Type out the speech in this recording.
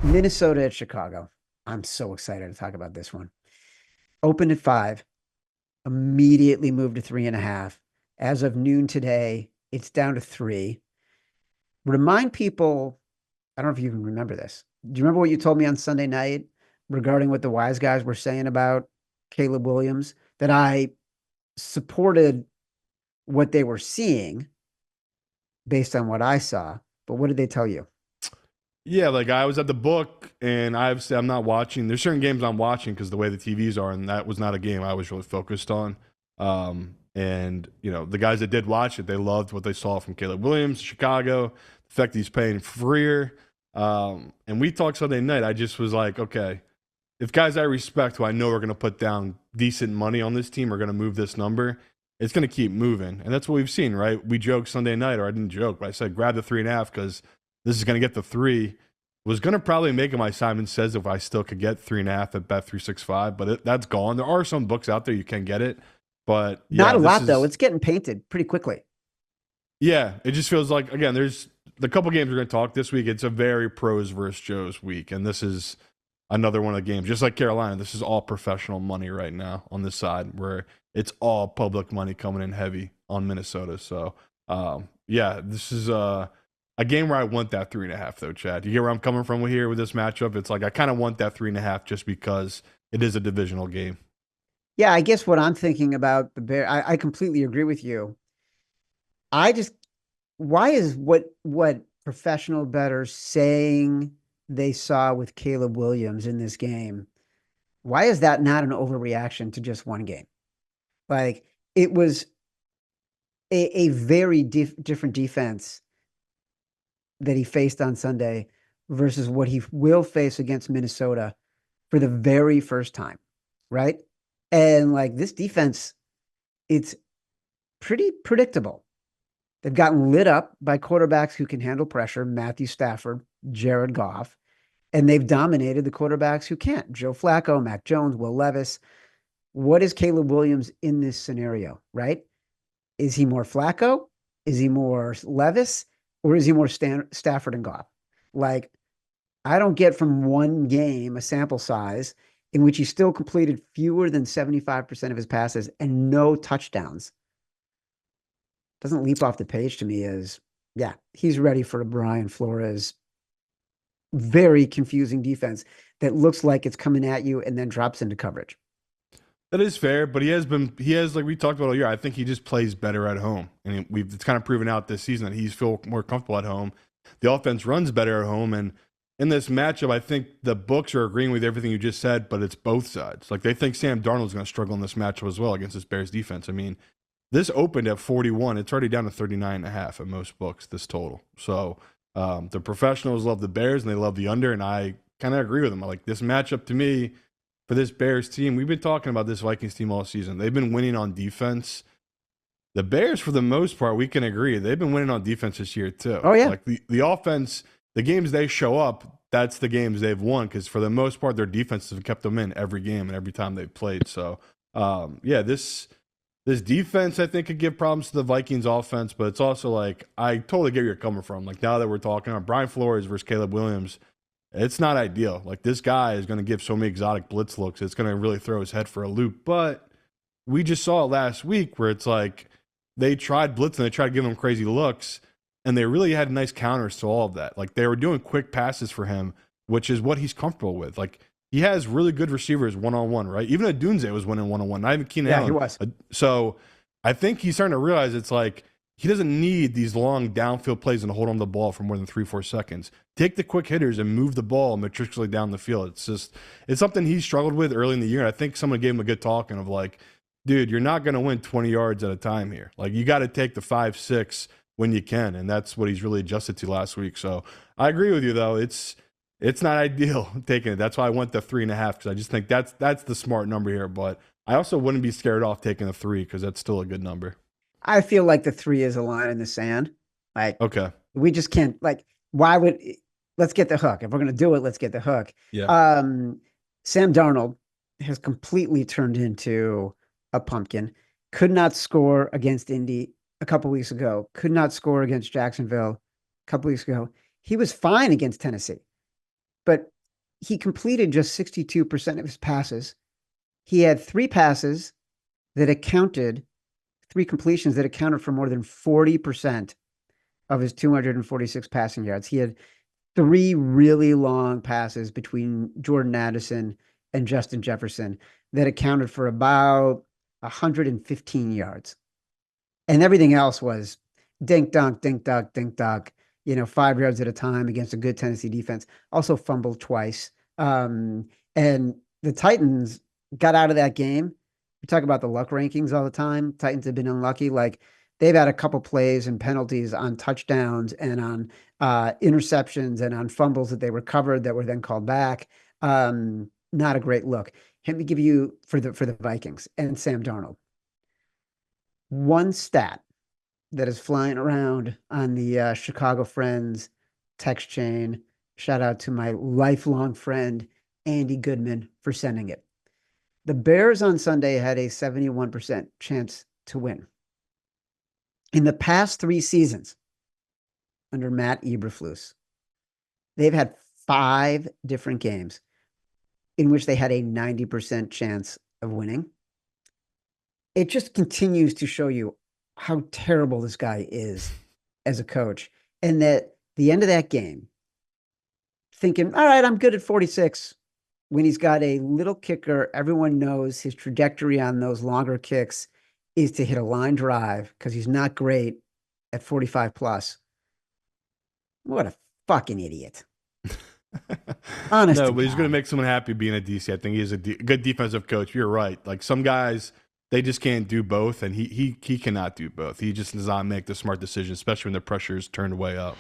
Minnesota at Chicago. I'm so excited to talk about this one. Opened at 5, immediately moved to 3.5. As of noon today, it's down to 3. Remind people, I don't know if you can remember this. Do you remember what you told me on Sunday night regarding what the wise guys were saying about Caleb Williams? That I supported what they were seeing based on what I saw. But what did they tell you? Yeah, like I was at the book, and I'm not watching. There's certain games I'm watching because the way the TVs are, and that was not a game I was really focused on. And the guys that did watch it, they loved what they saw from Caleb Williams, Chicago, the fact that he's paying freer. And we talked Sunday night. I just was like, okay, if guys I respect, who I know are going to put down decent money on this team, are going to move this number, it's going to keep moving, and that's what we've seen, right? We joked Sunday night, or I didn't joke, but I said grab the 3.5 because this is going to get the 3. Was going to probably make it my Simon Says if I still could get 3.5 at Bet365, but that's gone. There are some books out there you can get it, but Not yeah, a this lot, though. is It's getting painted pretty quickly. yeah. It just feels like, again, there's the couple games we're going to talk this week. It's a very pros versus Joes week, and this is another one of the games. Just like Carolina, this is all professional money right now on this side, where it's all public money coming in heavy on Minnesota. So yeah, this is a game where I want that 3.5, though, Chad. You get where I'm coming from here with this matchup? It's like I kind of want that 3.5 just because it is a divisional game. Yeah, I guess what I'm thinking about the Bear, I completely agree with you. I just, why is what professional bettors saying they saw with Caleb Williams in this game? Why is that not an overreaction to just one game? Like it was a very different defense that he faced on Sunday versus what he will face against Minnesota for the very first time, right? And like this defense, it's pretty predictable. They've gotten lit up by quarterbacks who can handle pressure, Matthew Stafford, Jared Goff, and they've dominated the quarterbacks who can't, Joe Flacco, Mac Jones, Will Levis. What is Caleb Williams in this scenario, right? Is he more Flacco? Is he more Levis? Or is he more Stafford and Goff? Like, I don't get from one game a sample size in which he still completed fewer than 75% of his passes and no touchdowns. Doesn't leap off the page to me as, yeah, he's ready for a Brian Flores very confusing defense that looks like it's coming at you and then drops into coverage. That is fair, but he has, like we talked about all year. I think he just plays better at home, and it's kind of proven out this season that he's feel more comfortable at home. The offense runs better at home, and in this matchup, I think the books are agreeing with everything you just said, but it's both sides. Like they think Sam Darnold's going to struggle in this matchup as well against this Bears defense. I mean, this opened at 41. It's already down to 39.5 at most books, this total. So the professionals love the Bears and they love the under, and I kind of agree with them. Like this matchup to me for this Bears team, we've been talking about this Vikings team all season. They've been winning on defense. The Bears, for the most part, we can agree, they've been winning on defense this year too. Oh, yeah. Like the offense, the games they show up, that's the games they've won because for the most part, their defenses have kept them in every game and every time they've played. So, yeah, this defense, I think, could give problems to the Vikings offense, but it's also like, I totally get where you're coming from. Like, now that we're talking about Brian Flores versus Caleb Williams, it's not ideal. Like, this guy is going to give so many exotic blitz looks. It's going to really throw his head for a loop. But we just saw it last week where it's like they tried blitzing, they tried to give him crazy looks, and they really had nice counters to all of that. Like, they were doing quick passes for him, which is what he's comfortable with. Like, he has really good receivers one-on-one, right? Even Adunze was winning one-on-one, not even Keenan Allen. He was. So I think he's starting to realize it's like he doesn't need these long downfield plays and hold on the ball for more than 3-4 seconds. Take the quick hitters and move the ball matrixically down the field. It's something he struggled with early in the year. I think someone gave him a good talking of like, dude, you're not going to win 20 yards at a time here. Like, you got to take the 5-6 when you can, and that's what he's really adjusted to last week. So I agree with you, though. It's not ideal taking it. That's why I went the 3.5 because I just think that's the smart number here. But I also wouldn't be scared off taking the 3 because that's still a good number. I feel like the 3 is a line in the sand. Like, Okay. we just can't, like, why would, let's get the hook. If we're going to do it, let's get the hook. Yeah. Sam Darnold has completely turned into a pumpkin. Could not score against Indy a couple weeks ago. Could not score against Jacksonville a couple weeks ago. He was fine against Tennessee. but he completed just 62% of his passes. He had that accounted, three completions that accounted for more than 40% of his 246 passing yards. He had three really long passes between Jordan Addison and Justin Jefferson that accounted for about 115 yards. And everything else was dink dunk, dink dunk, dink dunk, 5 yards at a time against a good Tennessee defense. Also fumbled twice. And the Titans got out of that game. We talk about the luck rankings all the time. Titans have been unlucky. Like they've had a couple plays and penalties on touchdowns and on interceptions and on fumbles that they recovered that were then called back. Not a great look. Let me give you for the Vikings and Sam Darnold. One stat that is flying around on the Chicago Friends text chain. Shout out to my lifelong friend, Andy Goodman, for sending it. The Bears on Sunday had a 71% chance to win. In the past 3 seasons, under Matt Eberflus, they've had 5 different games in which they had a 90% chance of winning. It just continues to show you how terrible this guy is as a coach. And that the end of that game, thinking, all right, I'm good at 46. When he's got a little kicker, everyone knows his trajectory on those longer kicks is to hit a line drive because he's not great at 45 plus. What a fucking idiot. Honest No, to but he's going to God. make someone happy being a DC. I think he's a good defensive coach. You're right. Like some guys, they just can't do both, and he cannot do both. He just does not make the smart decision, especially when the pressure is turned way up.